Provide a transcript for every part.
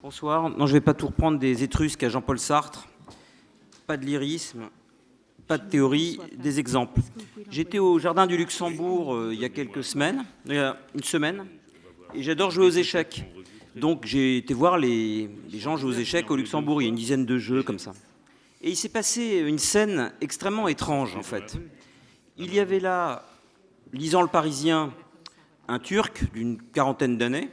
Bonsoir. Non, je ne vais pas tout reprendre des Étrusques à Jean-Paul Sartre. Pas de lyrisme, pas de théorie, des exemples. J'étais au Jardin du Luxembourg il y a quelques semaines, il y a une semaine, et j'adore jouer aux échecs. Donc j'ai été voir les gens jouer aux échecs au Luxembourg, il y a une dizaine de jeux comme ça. Et il s'est passé une scène extrêmement étrange en fait. Il y avait là, lisant Le Parisien, un Turc d'une quarantaine d'années,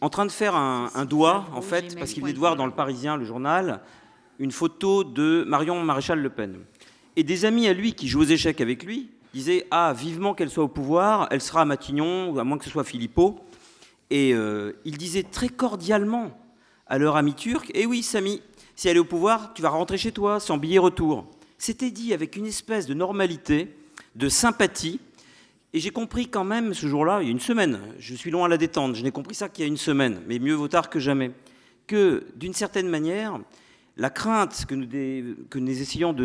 en train de faire un doigt, en fait, parce qu'il venait de voir dans Le Parisien, le journal, une photo de Marion Maréchal Le Pen. Et des amis à lui qui jouent aux échecs avec lui disaient « Ah, vivement qu'elle soit au pouvoir, elle sera à Matignon, ou à moins que ce soit Philippot ». Et il disait très cordialement à leur ami turc « Eh oui, Samy, si elle est au pouvoir, tu vas rentrer chez toi, sans billet retour ». C'était dit avec une espèce de normalité, de sympathie. Et j'ai compris quand même ce jour-là, il y a une semaine, je suis loin à la détente, je n'ai compris ça qu'il y a une semaine, mais mieux vaut tard que jamais, que d'une certaine manière, la crainte que nous essayons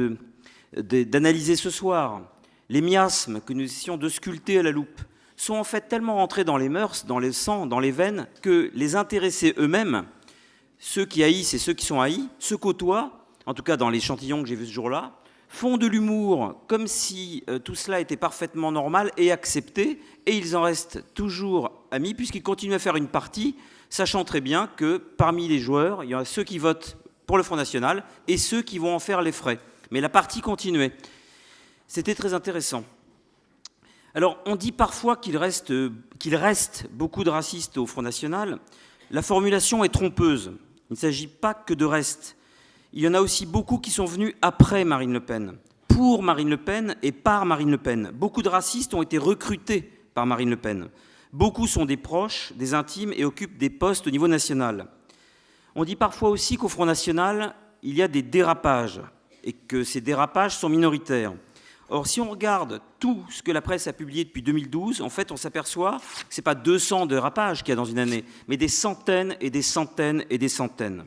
d'analyser ce soir, les miasmes que nous essayons de sculpter à la loupe, sont en fait tellement rentrés dans les mœurs, dans le sang, dans les veines, que les intéressés eux-mêmes, ceux qui haïssent et ceux qui sont haïs, se côtoient, en tout cas dans l'échantillon que j'ai vu ce jour-là, font de l'humour comme si tout cela était parfaitement normal et accepté, et ils en restent toujours amis, puisqu'ils continuent à faire une partie, sachant très bien que parmi les joueurs, il y a ceux qui votent pour le Front National et ceux qui vont en faire les frais. Mais la partie continuait. C'était très intéressant. Alors, on dit parfois qu'il reste beaucoup de racistes au Front National. La formulation est trompeuse. Il ne s'agit pas que de reste. Il y en a aussi beaucoup qui sont venus après Marine Le Pen, pour Marine Le Pen et par Marine Le Pen. Beaucoup de racistes ont été recrutés par Marine Le Pen. Beaucoup sont des proches, des intimes et occupent des postes au niveau national. On dit parfois aussi qu'au Front National, il y a des dérapages et que ces dérapages sont minoritaires. Or, si on regarde tout ce que la presse a publié depuis 2012, en fait, on s'aperçoit que ce n'est pas 200 dérapages qu'il y a dans une année, mais des centaines et des centaines et des centaines.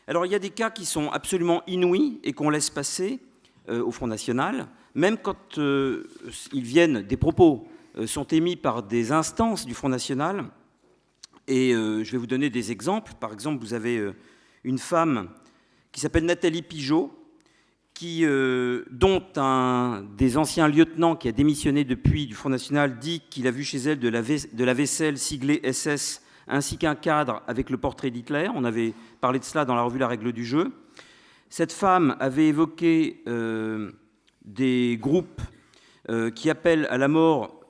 Alors, il y a des cas qui sont absolument inouïs et qu'on laisse passer au Front National, même quand des propos sont émis par des instances du Front National. Et je vais vous donner des exemples. Par exemple, vous avez une femme qui s'appelle Nathalie Pigeot, dont un des anciens lieutenants qui a démissionné depuis du Front National dit qu'il a vu chez elle de la vaisselle siglée SS ainsi qu'un cadre avec le portrait d'Hitler. On avait parlé de cela dans la revue La Règle du jeu. Cette femme avait évoqué des groupes qui appellent à la mort,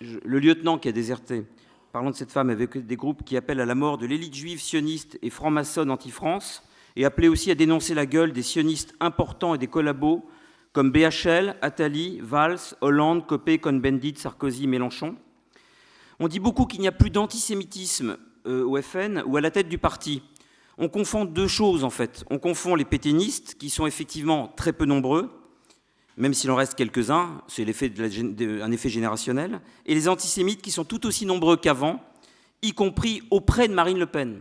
le lieutenant qui a déserté, parlant de cette femme, avec des groupes qui appellent à la mort de l'élite juive sioniste et franc-maçonne anti-France, et appelait aussi à dénoncer la gueule des sionistes importants et des collabos comme BHL, Attali, Valls, Hollande, Copé, Cohn-Bendit, Sarkozy, Mélenchon. On dit beaucoup qu'il n'y a plus d'antisémitisme au FN ou à la tête du parti. On confond deux choses en fait. On confond les pétainistes, qui sont effectivement très peu nombreux, même s'il en reste quelques-uns, c'est un effet générationnel, et les antisémites qui sont tout aussi nombreux qu'avant, y compris auprès de Marine Le Pen.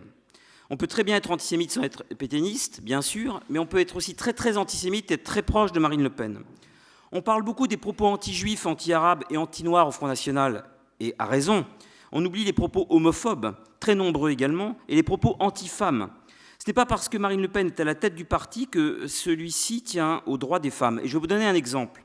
On peut très bien être antisémite sans être pétainiste, bien sûr, mais on peut être aussi très très antisémite et être très proche de Marine Le Pen. On parle beaucoup des propos anti-juifs, anti-arabes et anti-noirs au Front National, et à raison. On oublie les propos homophobes, très nombreux également, et les propos anti-femmes. Ce n'est pas parce que Marine Le Pen est à la tête du parti que celui-ci tient aux droits des femmes. Et je vais vous donner un exemple.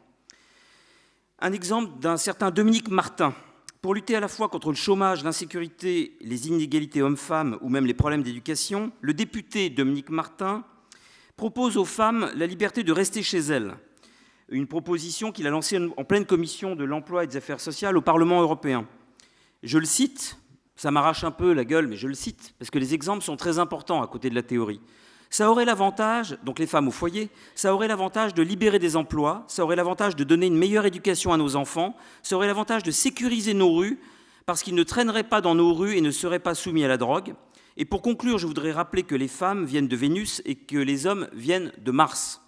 Un exemple d'un certain Dominique Martin. Pour lutter à la fois contre le chômage, l'insécurité, les inégalités hommes-femmes ou même les problèmes d'éducation, le député Dominique Martin propose aux femmes la liberté de rester chez elles. Une proposition qu'il a lancée en pleine commission de l'emploi et des affaires sociales au Parlement européen. Je le cite, ça m'arrache un peu la gueule, mais je le cite, parce que les exemples sont très importants à côté de la théorie. Ça aurait l'avantage, donc les femmes au foyer, ça aurait l'avantage de libérer des emplois, ça aurait l'avantage de donner une meilleure éducation à nos enfants, ça aurait l'avantage de sécuriser nos rues, parce qu'ils ne traîneraient pas dans nos rues et ne seraient pas soumis à la drogue. Et pour conclure, je voudrais rappeler que les femmes viennent de Vénus et que les hommes viennent de Mars.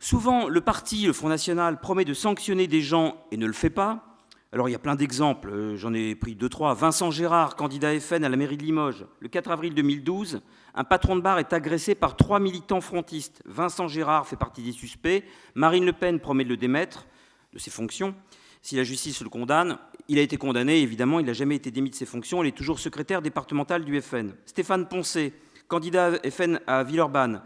Souvent, le Front National, promet de sanctionner des gens et ne le fait pas. Alors, il y a plein d'exemples, j'en ai pris 2-3. Vincent Gérard, candidat FN à la mairie de Limoges. Le 4 avril 2012, un patron de bar est agressé par 3 militants frontistes. Vincent Gérard fait partie des suspects. Marine Le Pen promet de le démettre de ses fonctions. si la justice le condamne. Il a été condamné, évidemment, il n'a jamais été démis de ses fonctions, il est toujours secrétaire départemental du FN. Stéphane Poncet, candidat FN à Villeurbanne,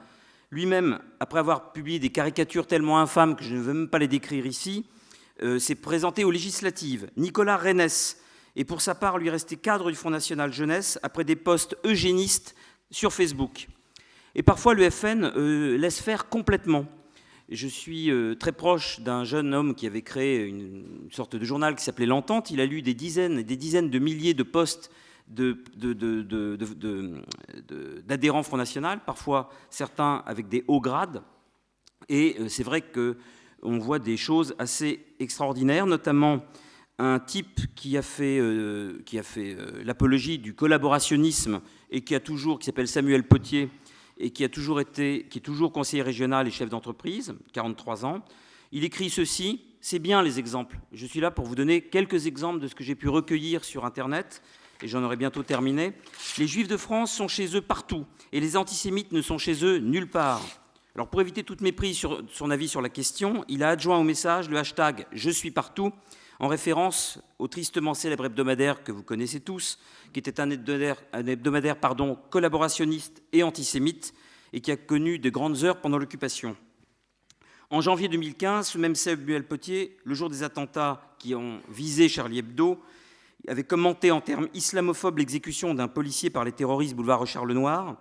lui-même, après avoir publié des caricatures tellement infâmes que je ne veux même pas les décrire ici, s'est présenté aux législatives. Nicolas Reynès est pour sa part lui resté cadre du Front National Jeunesse après des posts eugénistes sur Facebook. Et parfois le FN laisse faire complètement. Je suis très proche d'un jeune homme qui avait créé une sorte de journal qui s'appelait L'Entente. Il a lu des dizaines et des dizaines de milliers de posts d'adhérents Front National, parfois certains avec des hauts grades. Et c'est vrai qu'on voit des choses assez extraordinaires, notamment un type qui a fait l'apologie du collaborationnisme et qui s'appelle Samuel Potier, et qui est toujours conseiller régional et chef d'entreprise, 43 ans. Il écrit ceci, c'est bien les exemples. Je suis là pour vous donner quelques exemples de ce que j'ai pu recueillir sur Internet, et j'en aurai bientôt terminé. Les Juifs de France sont chez eux partout, et les antisémites ne sont chez eux nulle part. Alors pour éviter toute méprise sur son avis sur la question, il a adjoint au message le hashtag « Je suis partout », en référence au tristement célèbre hebdomadaire que vous connaissez tous, qui était un hebdomadaire collaborationniste et antisémite, et qui a connu de grandes heures pendant l'occupation. En janvier 2015, ce même Samuel Potier, le jour des attentats qui ont visé Charlie Hebdo, avait commenté en termes islamophobes l'exécution d'un policier par les terroristes boulevard Richard-Lenoir.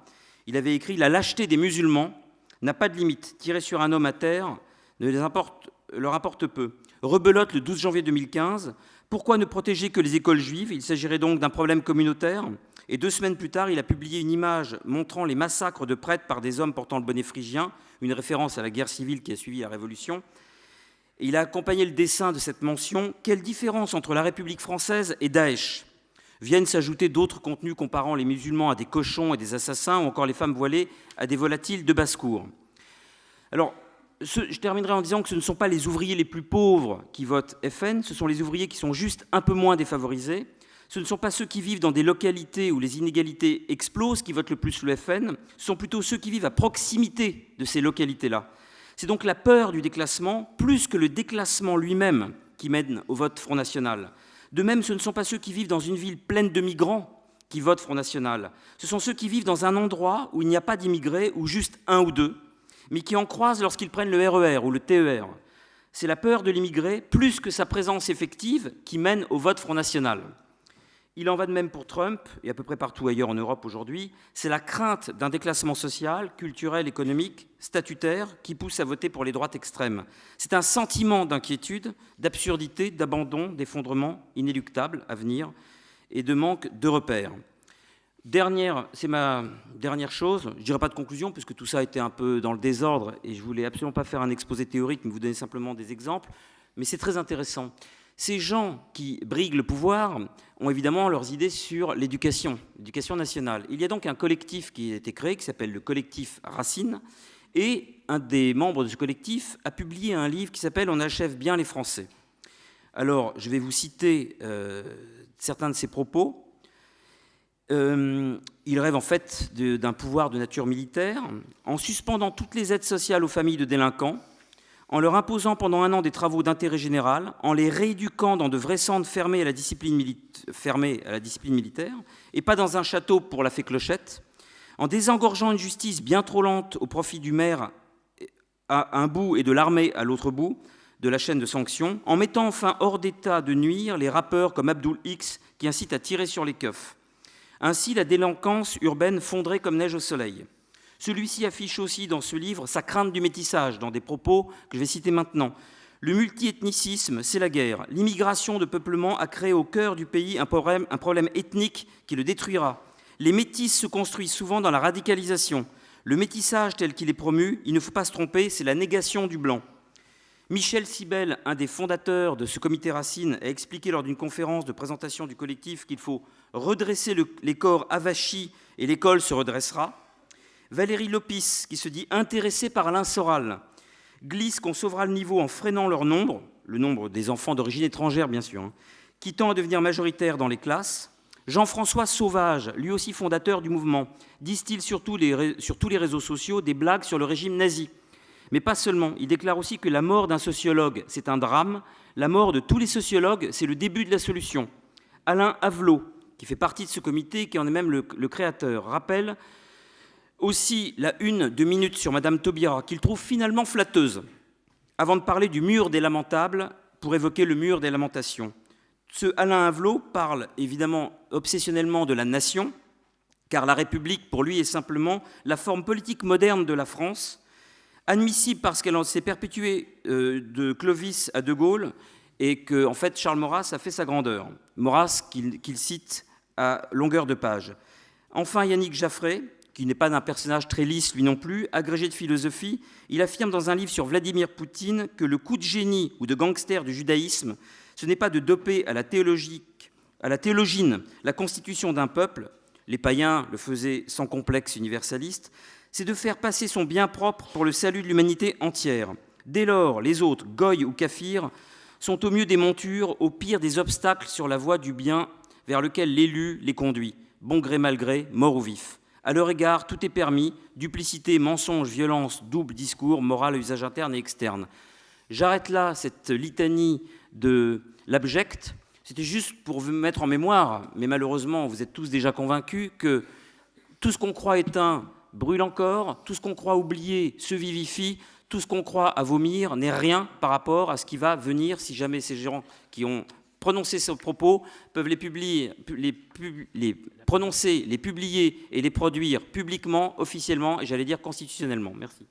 Il avait écrit « La lâcheté des musulmans n'a pas de limite. Tirer sur un homme à terre leur importe peu. » Rebelote le 12 janvier 2015. Pourquoi ne protéger que les écoles juives? Il s'agirait donc d'un problème communautaire. Et 2 semaines plus tard, il a publié une image montrant les massacres de prêtres par des hommes portant le bonnet phrygien, une référence à la guerre civile qui a suivi la Révolution. Et il a accompagné le dessin de cette mention. Quelle différence entre la République française et Daesh? Viennent s'ajouter d'autres contenus comparant les musulmans à des cochons et des assassins, ou encore les femmes voilées à des volatiles de basse-cour. Alors, je terminerai en disant que ce ne sont pas les ouvriers les plus pauvres qui votent FN, ce sont les ouvriers qui sont juste un peu moins défavorisés. Ce ne sont pas ceux qui vivent dans des localités où les inégalités explosent qui votent le plus le FN, ce sont plutôt ceux qui vivent à proximité de ces localités-là. C'est donc la peur du déclassement, plus que le déclassement lui-même, qui mène au vote Front National. De même, ce ne sont pas ceux qui vivent dans une ville pleine de migrants qui votent Front National. Ce sont ceux qui vivent dans un endroit où il n'y a pas d'immigrés, ou juste un ou deux, mais qui en croisent lorsqu'ils prennent le RER ou le TER. C'est la peur de l'immigré, plus que sa présence effective, qui mène au vote Front National. Il en va de même pour Trump, et à peu près partout ailleurs en Europe aujourd'hui. C'est la crainte d'un déclassement social, culturel, économique, statutaire, qui pousse à voter pour les droites extrêmes. C'est un sentiment d'inquiétude, d'absurdité, d'abandon, d'effondrement inéluctable à venir, et de manque de repères. C'est ma dernière chose, je ne dirai pas de conclusion, puisque tout ça a été un peu dans le désordre, et je ne voulais absolument pas faire un exposé théorique, mais vous donner simplement des exemples, mais c'est très intéressant. Ces gens qui briguent le pouvoir ont évidemment leurs idées sur l'éducation nationale. Il y a donc un collectif qui a été créé, qui s'appelle le collectif Racine, et un des membres de ce collectif a publié un livre qui s'appelle « On achève bien les Français ». Alors, je vais vous citer certains de ses propos. Il rêve en fait d'un pouvoir de nature militaire, en suspendant toutes les aides sociales aux familles de délinquants, en leur imposant pendant 1 an des travaux d'intérêt général, en les rééduquant dans de vrais centres fermés à la discipline militaire, et pas dans un château pour la fée Clochette, en désengorgeant une justice bien trop lente au profit du maire à un bout et de l'armée à l'autre bout de la chaîne de sanctions, en mettant enfin hors d'état de nuire les rappeurs comme Abdoul X qui incitent à tirer sur les keufs. Ainsi, la délinquance urbaine fondrait comme neige au soleil. Celui-ci affiche aussi dans ce livre sa crainte du métissage, dans des propos que je vais citer maintenant. Le multiethnicisme, c'est la guerre. L'immigration de peuplement a créé au cœur du pays un problème ethnique qui le détruira. Les métis se construisent souvent dans la radicalisation. Le métissage tel qu'il est promu, il ne faut pas se tromper, c'est la négation du blanc. Michel Sibel, un des fondateurs de ce comité Racine, a expliqué lors d'une conférence de présentation du collectif qu'il faut redresser les corps avachis et l'école se redressera. Valérie Lopis, qui se dit intéressée par Alain Soral, glisse qu'on sauvera le niveau en freinant leur nombre, le nombre des enfants d'origine étrangère bien sûr, qui tend à devenir majoritaire dans les classes. Jean-François Sauvage, lui aussi fondateur du mouvement, distille sur tous les réseaux sociaux des blagues sur le régime nazi. Mais pas seulement. Il déclare aussi que la mort d'un sociologue, c'est un drame. La mort de tous les sociologues, c'est le début de la solution. Alain Avelot, qui fait partie de ce comité, qui en est même le créateur, rappelle aussi la une de Minutes sur Madame Taubira, qu'il trouve finalement flatteuse, avant de parler du mur des lamentables, pour évoquer le mur des lamentations. Ce Alain Avelot parle évidemment obsessionnellement de la nation, car la République, pour lui, est simplement la forme politique moderne de la France, admissible parce qu'elle s'est perpétuée de Clovis à De Gaulle, et que, en fait, Charles Maurras a fait sa grandeur. Maurras qu'il cite à longueur de page. Enfin, Yannick Jaffray, qui n'est pas d'un personnage très lisse lui non plus, agrégé de philosophie, il affirme dans un livre sur Vladimir Poutine que le coup de génie ou de gangster du judaïsme, ce n'est pas de doper à la théologine la constitution d'un peuple, les païens le faisaient sans complexe universaliste, c'est de faire passer son bien propre pour le salut de l'humanité entière. Dès lors, les autres, goy ou kafirs, sont au mieux des montures, au pire des obstacles sur la voie du bien vers lequel l'élu les conduit, bon gré mal gré, mort ou vif. À leur égard, tout est permis, duplicité, mensonge, violence, double discours, morale, usage interne et externe. J'arrête là cette litanie de l'abject. C'était juste pour vous mettre en mémoire, mais malheureusement, vous êtes tous déjà convaincus que tout ce qu'on croit éteint brûle encore, tout ce qu'on croit oublier se vivifie, tout ce qu'on croit à vomir n'est rien par rapport à ce qui va venir si jamais ces gens qui ont prononcé ces propos peuvent les prononcer, les publier et les produire publiquement, officiellement et j'allais dire constitutionnellement. Merci.